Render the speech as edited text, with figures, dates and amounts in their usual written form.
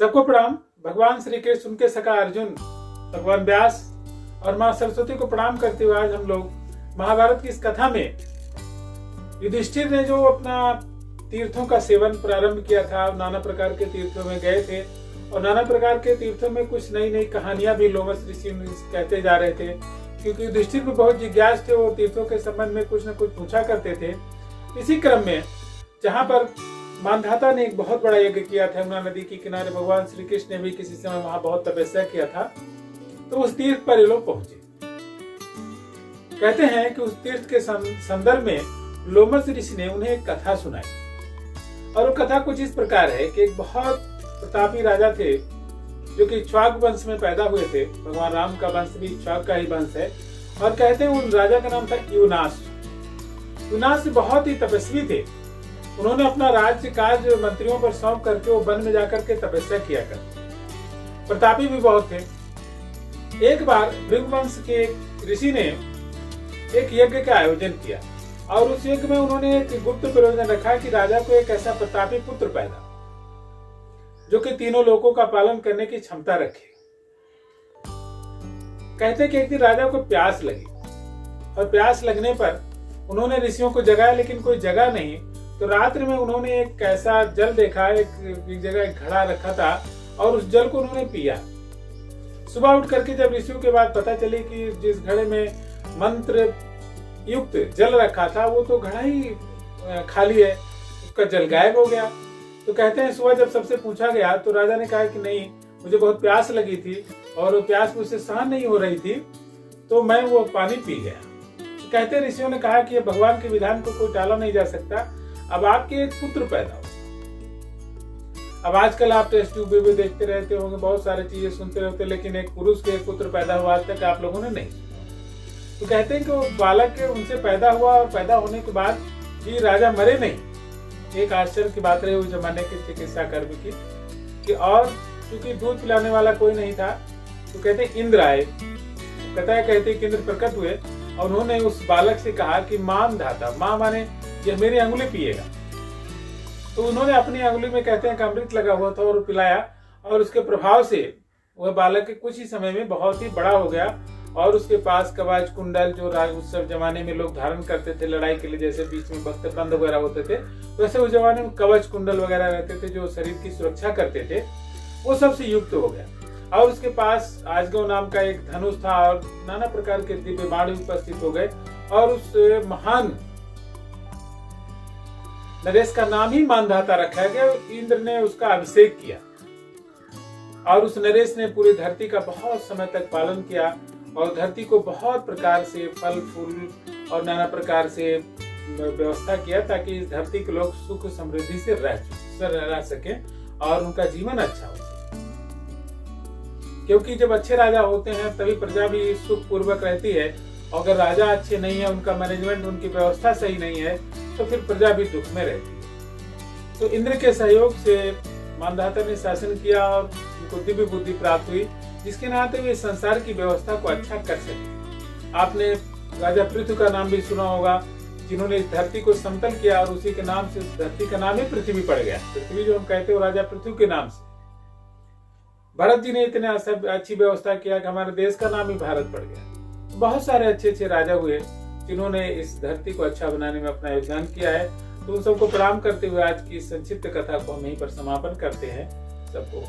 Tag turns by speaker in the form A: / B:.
A: सबको प्रणाम। भगवान श्री कृष्ण, उनके सखा अर्जुन, भगवान व्यास और माँ सरस्वती को प्रणाम करते हुए आज हम लोग महाभारत की इस कथा में युधिष्ठिर ने जो अपना तीर्थों का सेवन प्रारंभ किया था, नाना प्रकार के तीर्थों में गए थे और नाना प्रकार के तीर्थों में कुछ नई नई कहानियां भी लोमस ऋषि कहते जा रहे थे, क्योंकि युधिष्ठिर भी बहुत जिज्ञास थे। वो तीर्थों के संबंध में कुछ न कुछ पूछा करते थे। इसी क्रम में जहाँ पर मानधाता ने एक बहुत बड़ा यज्ञ किया था, यमुना नदी के किनारे भगवान श्री कृष्ण ने भी किसी समय वहां बहुत तपस्या किया था, तो उस तीर्थ पर ये लोग पहुंचे। कहते हैं कि उस तीर्थ के संदर्भ में लोमस ऋषि ने उन्हें एक कथा सुनाई और वो कथा कुछ इस प्रकार है कि एक बहुत प्रतापी राजा थे जो कि इक्ष्वाकु वंश में पैदा हुए थे। भगवान राम का वंश भी इक्ष्वाकु का ही वंश है और कहते हैं उन राजा का नाम था यूनास। यूनास बहुत ही तपस्वी थे। उन्होंने अपना राज्य काज मंत्रियों पर सौंप करके वो वन में जाकर के तपस्या किया करते। प्रतापी भी बहुत थे। एक बार भृगुवंश के ऋषि ने एक यज्ञ का आयोजन किया और उस यज्ञ में उन्होंने एक गुप्त प्रयोजन रखा कि राजा को एक ऐसा प्रतापी पुत्र पैदा जो कि तीनों लोकों का पालन करने की क्षमता रखे। कहते कि एक दिन राजा को प्यास लगी और प्यास लगने पर उन्होंने ऋषियों को जगाया, लेकिन कोई जगह नहीं। तो रात्रि में उन्होंने एक ऐसा जल देखा, एक जगह एक घड़ा रखा था और उस जल को उन्होंने पिया। सुबह उठ करके जब ऋषियों के बाद पता चली कि जिस घड़े में मंत्र युक्त जल रखा था वो तो घड़ा ही खाली है, उसका जल गायब हो गया। तो कहते हैं सुबह जब सबसे पूछा गया तो राजा ने कहा कि नहीं, मुझे बहुत प्यास लगी थी और प्यास मुझसे सहन नहीं हो रही थी तो मैं वो पानी पी गया। तो कहते हैं ऋषियों ने कहा कि भगवान के विधान को कोई टाला नहीं जा सकता। अब आपके एक पुत्र पैदा हो। अब आजकल आप टेस्ट ट्यूब भी देखते रहते होंगे, बहुत सारी चीजें सुनते रहते, लेकिन एक पुरुष के एक पुत्र पैदा हुआ आज तक आप लोगों ने नहीं सुना। तो कहते हैं कि वो बालक उनसे पैदा हुआ और पैदा होने के बाद भी राजा मरे नहीं। एक आश्चर्य की बात रही उस जमाने के चिकित्सा कर्म की कि और क्योंकि दूध पिलाने वाला कोई नहीं था तो कहते इंद्र आए। कहते कि इंद्र प्रकट हुए और उन्होंने उस बालक से कहा कि मान धाता, माँ माने यह मेरी अंगुली पिएगा। तो उन्होंने अपनी अंगुली में कहते हैं कि अमृत लगा हुआ था और पिलाया और उसके प्रभाव से वह बालक कुछ ही समय में बहुत ही बड़ा हो गया और उसके पास कवच कुंडल जो उस सब जमाने में लोग धारण करते थे लड़ाई के लिए, जैसे बीच में भक्त बंद वगैरह होते थे, वैसे उस जमाने में कवच कुंडल वगैरह रहते थे जो शरीर की सुरक्षा करते थे, वो सबसे युक्त हो गया। और उसके पास आजगव नाम का एक धनुष था और नाना प्रकार के दिव्य बाण उपस्थित हो गए और उस महान नरेश का नाम ही मानधाता रखा गया। इंद्र ने उसका अभिषेक किया और उस नरेश ने पूरी धरती का बहुत समय तक पालन किया और धरती को बहुत प्रकार से फल फूल और नाना प्रकार से व्यवस्था किया ताकि इस धरती के लोग सुख समृद्धि से रह सके और उनका जीवन अच्छा हो सके। क्योंकि जब अच्छे राजा होते हैं तभी प्रजा भी सुख पूर्वक रहती है। अगर राजा अच्छे नहीं है, उनका मैनेजमेंट, उनकी व्यवस्था सही नहीं है तो फिर प्रजा भी दुख में रहती है। तो इंद्र के सहयोग से मानधाता ने शासन किया और उनको दिव्य बुद्धि प्राप्त हुई, जिसके नाते वे संसार की व्यवस्था को अच्छा कर सके। आपने राजा पृथु का नाम भी सुना होगा, जिन्होंने इस धरती को समतल किया और उसी के नाम से धरती का नाम ही पृथ्वी पड़ गया। पृथ्वी जो हम कहते हैं राजा पृथु के नाम से। भरत जी ने इतने अच्छी व्यवस्था किया कि हमारे देश का नाम ही भारत पड़ गया। बहुत सारे अच्छे अच्छे राजा हुए जिन्होंने इस धरती को अच्छा बनाने में अपना योगदान किया है। तो उन सबको प्रणाम करते हुए आज की संक्षिप्त कथा को हम यहीं पर समापन करते हैं। सबको